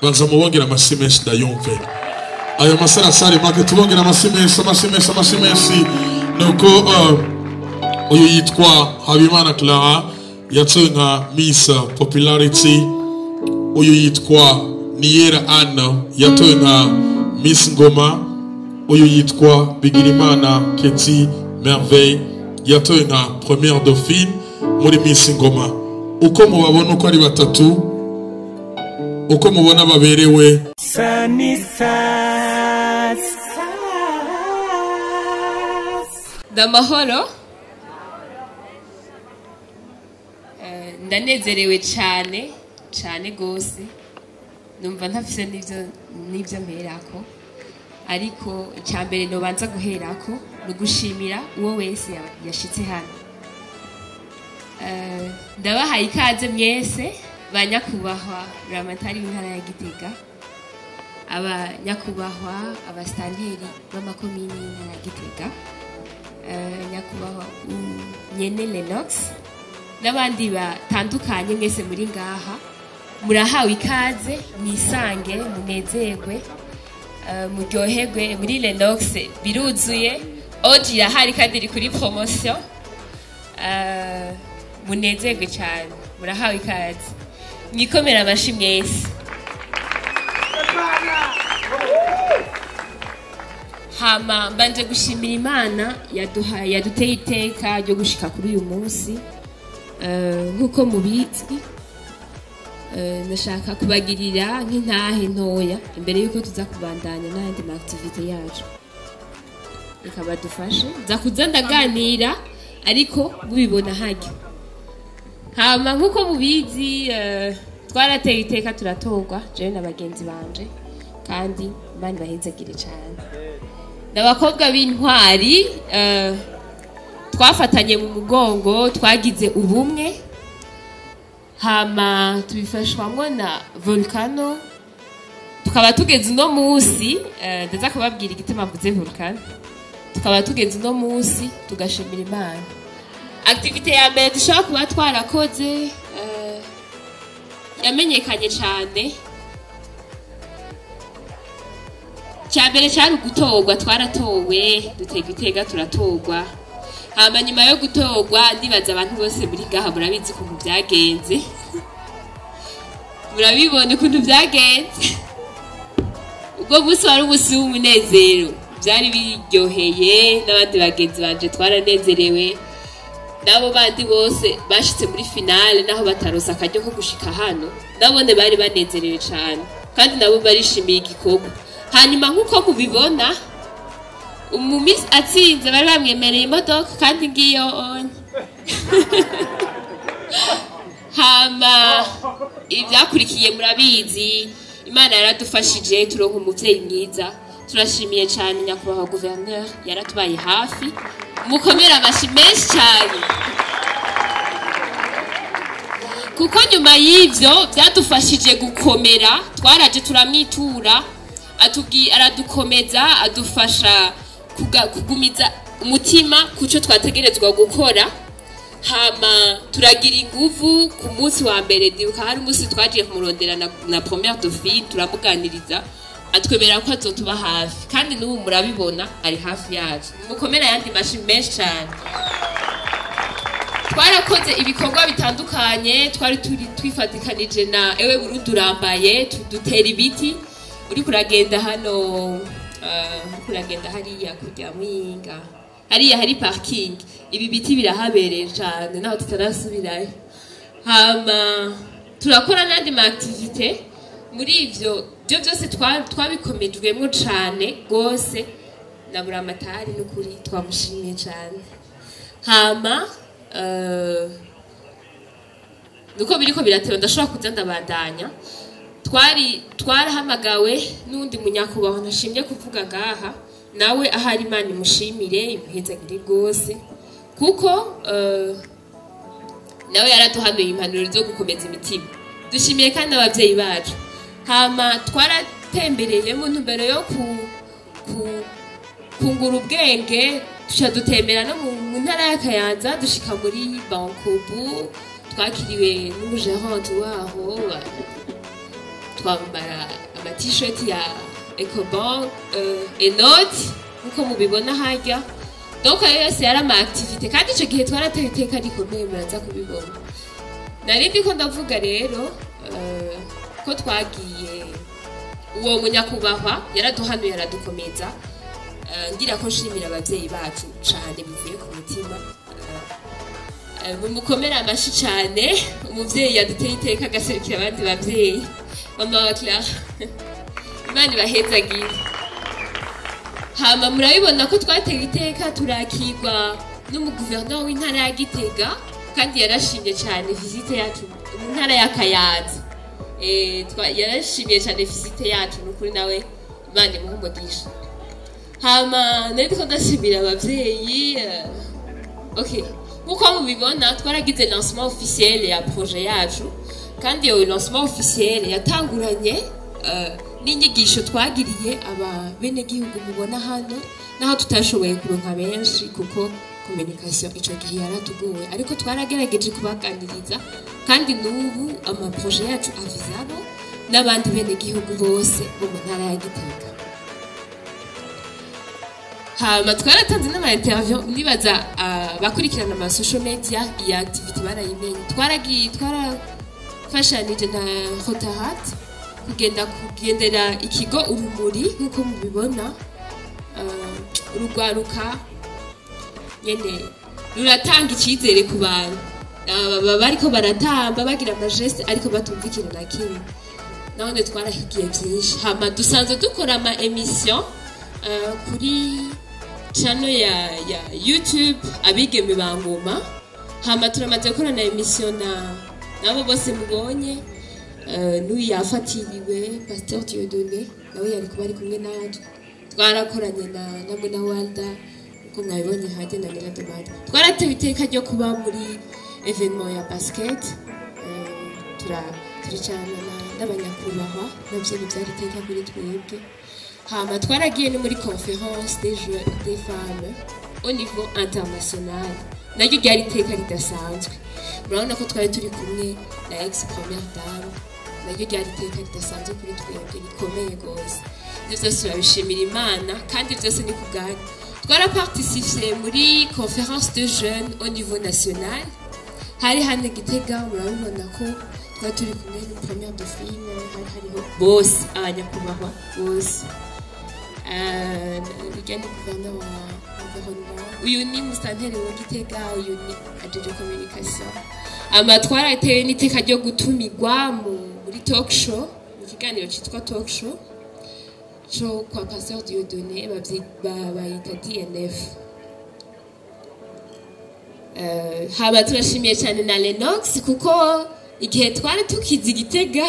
banza mubongera amasimensi ndayumve ayo masarasari make tubongera amasimensi nuko uyu yitwa Habimana Clara yatowe nka Miss Popularity. Uyu yitwa Niyera Anna yatowe nka Miss Ngoma. Uyu yitwa Bigirimana Keti Merveille yatowe nka Première Dauphine muri Miss Ngoma. Uko mubabona uko ari batatu, uko mubona baberewe Damahoro ndanezerewe cyane gose, numva ntafise n'ivyo mperako, ariko icyambere no banza guherako no gushimira uwo wese yashitse hano. Ndabahaye ikaze mwese banyakubahwa Ramatari w'intara ya Gitega, abanyakubahwa abastanteri b'amakomini y'intara ya Gitega, nyakubahwa nyene Lennox n'abandi batandukanye mwese muri ngaha. Murahawe ikaze, mwisange, munezerwe, muryoherwe. Muri Lennox biruzuye, oji irahari kandi iri kuri promotion. Munezerwe cyane, murahawe ikaze, mwikomera amashi mwese. Hama mbanje gushimira Imana yaduteye iteka ryo gushika kuri uyu munsi. Nkuko mubizi, nashaka kubagirira nk'intahe ntoya imbere yuko tuza kubandanya n'andi ma activite yacu. Reka badufashe za kuza ndaganira ariko mubibona hajya. Hama nkuko mubizi, twarateye iteka turatorwa jewe n'abagenzi banje, kandi Imana bahezagire cyane. N'abakobwa b'intwari twafatanye mu mugongo, twagize ubumwe, hama tubifashwamwo na Volcano. Tukaba tugeze uno munsi, ndaza kubabwira igituma mvuze Volcano. Tukaba tugeze uno munsi tugashimira Imana. Activite ya mbere dushaka kuba twarakoze yamenyekanye cyane. Cyambere cyari ugutorwa, twaratowe, dutega itega turatorwa. Hama nyuma yo gutorwa ndibaza abantu bose muri gaha murabizi ukuntu byagenze. Murabibona ukuntu byagenze. Ubwo munsi wari umunsi w'umunezero, byari biryoheye, n'abandi bagenzi banje twaranezerewe. Nabo bandi bose bashitse muri finale naho batarosa akaryo ko gushika hano, nabone bari banezerewe cyane kandi nabo barishimiye igikorwa. Hanyuma nkuko mubibona, umumisi atsinze bari bamwemereye imodoka kandi ngiyo onye. Hama ibyakurikiye murabizi, Imana yaradufashije turonka umuvyeyi mwiza. Turashimiye cyane nyakubahwa gouverneur, yaratubaye hafi. Mukomera amashi menshi cyane, kuko nyuma y'ivyo byadufashije gukomera. Twaraje turamwitura, aradukomeza, adufasha kugumiza umutima kuco twategerezwa gukora. Hama turagira inguvu. Ku munsi wa mbere ndibuka hari umunsi twagiye kumurondera na Première Dauphine, turamuganiriza, atwemera ko azotuba hafi, kandi n'ubu murabibona ari hafi yacu. Mukomera yandi mashi menshi cyane. Twarakoze ibikorwa bitandukanye, twari twifatikanije na Ewe Burundi Urambaye, dutera ibiti. Uri kuragenda hano, kuragenda hariya kujya Mwinga, hariya hari parking, ibi biti birahabereye cyane naho tutarasubirayo. Hama turakora n'andi ma activite. Muri ivyo byose twabikomejwemo cyane gose na Buramatari, n'ukuri twamushimiye cyane. Hama nuko biriko biratera, ndashobora kuza ndabandanya. Twarahamagawe n'undi munyakubahwa nashimye kuvuga ngaha, nawe ahari Imana imushimire imuhezagire gose, kuko nawe yaraduhanuye impanuro zo gukomeza imitima. Dushimiye kandi abavyeyi bacu. Hama twaratembereye mu ntumbero yo kungura ubwenge, duca dutembera no mu ntara ya Kayanza, dushika muri Bankobu, twakiriwe n'umugerante waho. twambara ama t-shirt ya Ecobank Enode nkuko mubibona harya donc ayo yose yari ama activité kandi ico gihe twarateye iteka rikomeye muraza kubibona narindi ko ndavuga rero ko twagiye uwo munyakubahwa yaraduhanuye yaradukomeza ngira ko nshimira abavyeyi bacu cyane bivuye ku mutima mumukomera amashi cyane umuvyeyi yaduteye iteka agaserukira abandi bavyeyi mama wa Clara Imana ibahezagire hama murabibona ko twateye iteka turakirwa n'umuguverneur w'intara ya Gitega kandi yarashimye cyane visite yacu mu ntara ya Kayanza yarashimye cyane visite yacu n'ukuri nawe Imana imuhumugisha hama ndiko ndashimira abavyeyi okay nkuko mubibona twaragize lancement officiel ya projet yacu kandi iyo lancement officiel yatanguranye n'inyigisho twagiriye aba bene gihugu mubona hano naho tutashoboye kuronka benshi kuko communication ico gihe yaratugoye ariko twaragerageje kubaganiriza kandi n'ubu ama projet yacu avizabo n'abandi bene gihugu bose mu ntara ya Gitega hama twaratanze n'ama interview nibaza bakurikirana ama social media ya activity barayimenye twarafashanije na Rotahat kugendera ikigo urumuri nkuko mubibona urugwaruka nyene ruratanga icyizere ku bantu bariko baratamba bagira amageste ariko batumvikira na kimwe none twarahigiye byinshi hama dusanzwe dukora ama emission kuri channel ya YouTube abigeme bangoma hama turamaze gukora na emission nabo bose mubonye n'uyu yafatiriwe Pasteur Dieudonné nawe yari kuba ari kumwe natwe twarakoranye namwe na Walda uko mwabibonye hajye na Miradomade twaratewe iteka ryo kuba muri evenement ya basket turicana n'abanyakubahwa navyo byari iteka kuri twebwe hama twaragiye no muri conférence des femmes au niveau international naryo ryari iteka ridasanzwe murabona ko twari turi kumwe na ex première dame naryo ryari iteka ridasanzwe kuri twebwe rikomeye gose byose turabishimira Imana kandi byose ni kugana twaraparticipe muri conférence de jeunes au niveau national hari hane Gitega murabona ko twari turi kumwe na première de fille hariho bose abanyakubahwa bose rigende gouverneur wa environnement uyu ni musantere wa Gitega uyu ni ajeje communication amatwara atewe n'iteka ryo gutumigwa muri talk show mu kiganiro cyitwa talk show kwa Pasteur Dieudonné bayita DNF haba turashimiye cyane na Lennox kuko igihe twari tukizi Gitega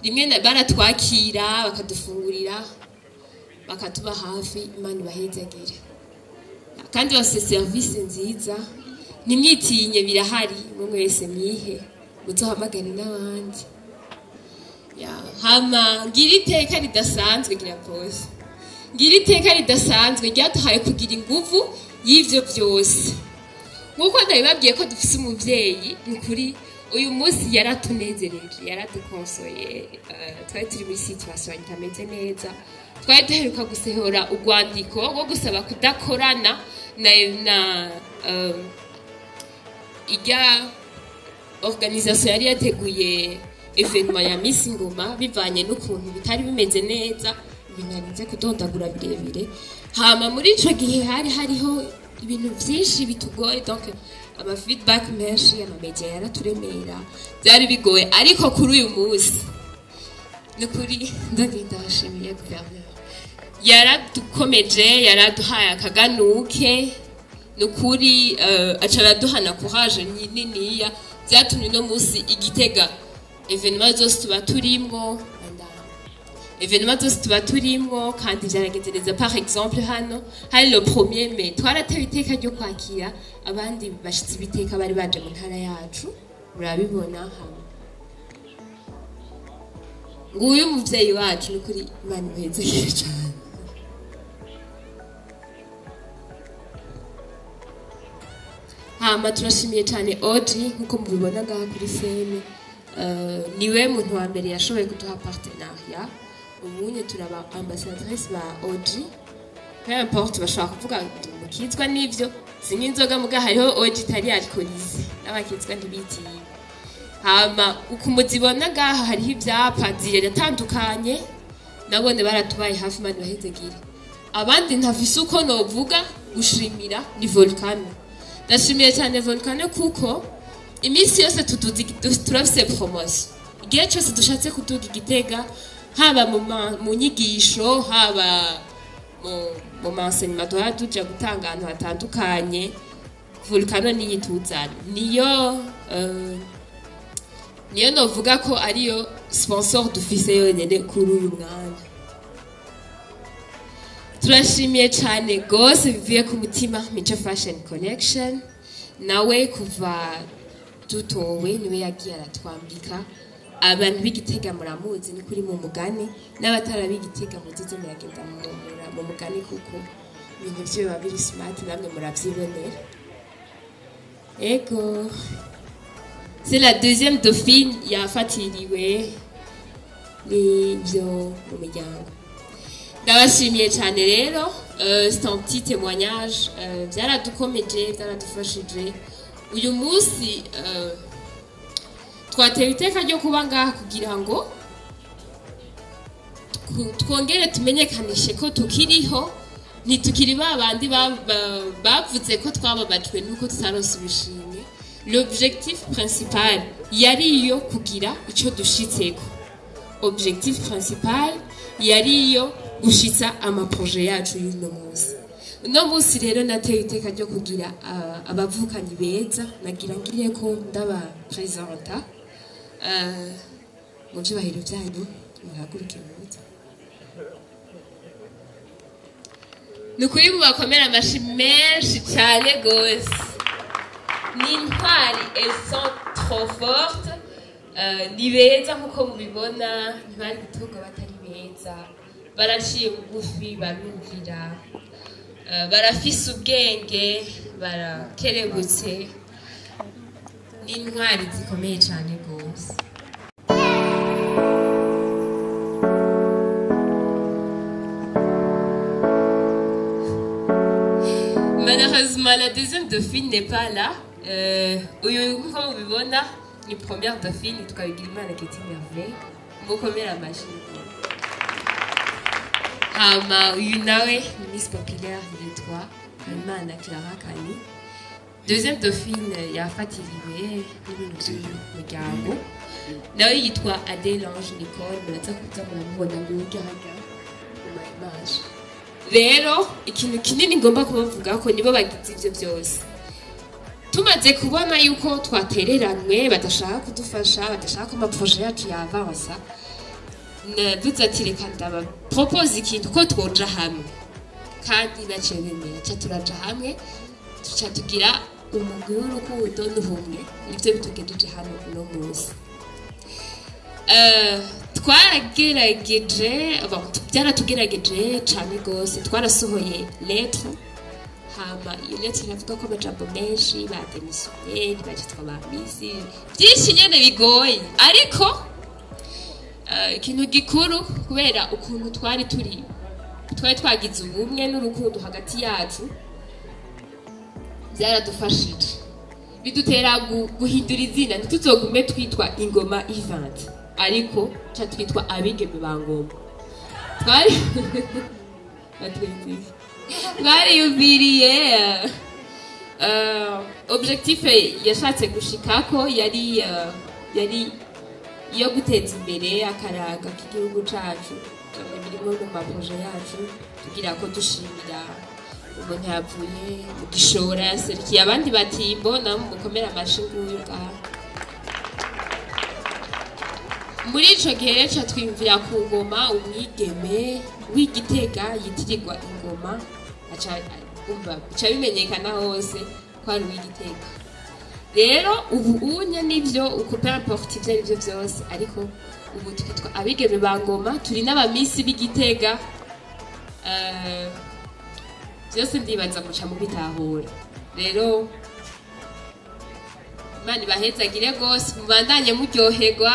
rimwe baratwakira bakadufungurira bakatuba hafi Imana bahezagire kandi bafite service nziza nimwitinye birahari mwe wese mwihe muzohamagane n'abandi hama ngira iteka ridasanzwe gira pose ngira iteka ridasanzwe ryatuhaye kugira inguvu y'ivyo byose nkuko ndabibabwiye ko dufise umuvyeyi nikuri uyu munsi yaratunezereje yaradukonsoye twari turi muri situation itameze neza twari duheruka gusehora urwandiko rwo gusaba kudakorana na ijya organisation yari yateguye evenement ya Miss Ngoma bivanye n'ukuntu bitari bimeze neza binarinze kudondagura birebire hama muri ico gihe hariho ibintu byinshi bitugoye donc ama feedback menshi ama media yaraturemera byari bigoye ariko kuri uyu munsi n'ukuri ndagenda bashimiye gouverneur yaradukomeje yaraduhaye akaganuke n'ukuri acaraduhana courage niniya byatumye no munsi Igitega evenement zose tuba turimwo kandi byaragenzereza par exemple hano hari le 1er mai twaratewe iteka ryo kwakira abandi bashitsi biteka bari baje mu ntara yacu murabibona hano nguyu muvyeyi wacu n'ukuri Imana ihezagire cyane hama turashimiye cyane Audrey nkuko mubibona ngaha kuri scene niwe muntu wa mbere yashoboye kuduha partenariat ubunye turaba ambassadrice ba OG peu importe bashaka kuvuga mukizwa n'ivyo zimwe inzoga muga hariho OG itari alcoolise n'abakizwa ntibitiye hama ukumuzibona gaha hariho ivyapa zirera tandukanye nabone baratubaye hafi mani bahezegire abandi ntafise uko novuga gushimira ni Volcano ndashimiye cyane Volcano kuko imisi yose turafise promotion igihe cyose dushatse kuduga igitega haba mu nyigisho haba mu enseignement tuja gutanga ahantu hatandukanye Volcano niyituzana niyo novuga ko ariyo sponsor dufise yonyene kuri uyu mwanya turashimiye cyane gose bivuye ku mutima Mico Fashion Collection nawe kuva dutowe niwe yagiye aratwambika abantu b'igitega muramuzi ni kuri mu mugani n'abatarabigitega muzize muragenda mu mugani kuko ibintu byo biba biri smart namwe muravyibonera ego c'est la deuxième dauphine yafatiriwe n'ibyo mu miryango ndabashimiye cyane rero c'est un petit témoignage byaradukomeje byaradufashije uyu munsi twatewe iteka ryo kuba ngaha kugira ngo twongere tumenyekanishe ko tukiriho ntitukiri babandi bavuze ko twababajwe nuko tutaronse ibishimwe l'objectif principal yari iyo kugira icyo dushitseko objectif principal yari iyo gushitsa amaproje yacu y'uno munsi uno munsi rero nateye iteka ryo kugira abavukanyi beza nagira ngiriye ko ndaba presenta mu byubahiro byanyu muhaguruke muze nukuri mubakomera amashi menshi cyane gose ni intwari elles sont trop fortes ni beza nkuko mubibona ntibari gutunga batari beza baraciye bugufi barumvira barafise ubwenge barakerebutse n'intwari zikomeye cyane gose malheureusement la deuxième dauphine n'est pas là uyu nkuko mubibona ni première dauphine tukabigira imana Keti Merveille mukomera amashyi hama uyu nawe ni Miss Populaire yitwa Imana Clara Kani deuxième dauphine yafatiriwe n'ibintu by'umuryango nawe yitwa Adélange Nicole muraza kuza muramubona ngo ujyaga mu image rero ikintu kinini ngomba kubavuga ko nibo bagize ivyo byose tumaze kubona yuko twatereranwe badashaka kudufasha badashaka ko amaproje yacu yavansa navuze ati reka ndaba propose ikintu ko twoja hamwe kandi naciye bemera ca turaja hamwe tuca tugira umugwi w'urukundo n'ubumwe nivyo bitugejeje hano uno munsi twarageregeje byaratugerageje cyane gose twarasohoye lettre hama iyo lettre iravuga ko amajambo menshi bademisiyoneri bagitwa ba misi byinshi nyene bigoye ariko ikintu gikuru kubera ukuntu twari twagize ubumwe n'urukundo hagati yacu byaradufashije bidutera guhindura izina ntituzogume twitwa Ingoma Event ariko cha twitwa abigeme ba Ngoma twari yubiriye objectif yashatse gushikako yari iyo guteza imbere akaraga k'igihugu cacu birimo no maproje yacu tugira ko dushimira umuntu yavuye mu gishora yaserukiye abandi batimbo namwe mukomera amashinguyu muri ico gihe ca twimvira ku Ngoma umwigeme w'Igitega yitirirwa Ingoma aca bimenyekana hose ko ari uw'Igitega rero ubu unye nivyo uko peu importe ivyo arivyo vyose ariko ubu twitwa abigeme ba Ngoma turi n'abamisi b'Igitega byose ndibaza muca mu bitahura rero Imana ibahezagire gose mubandanye muryoherwa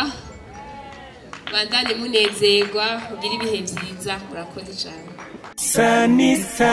bandanye munezerwa kugira ibihe byiza murakoze cyane. Sanisa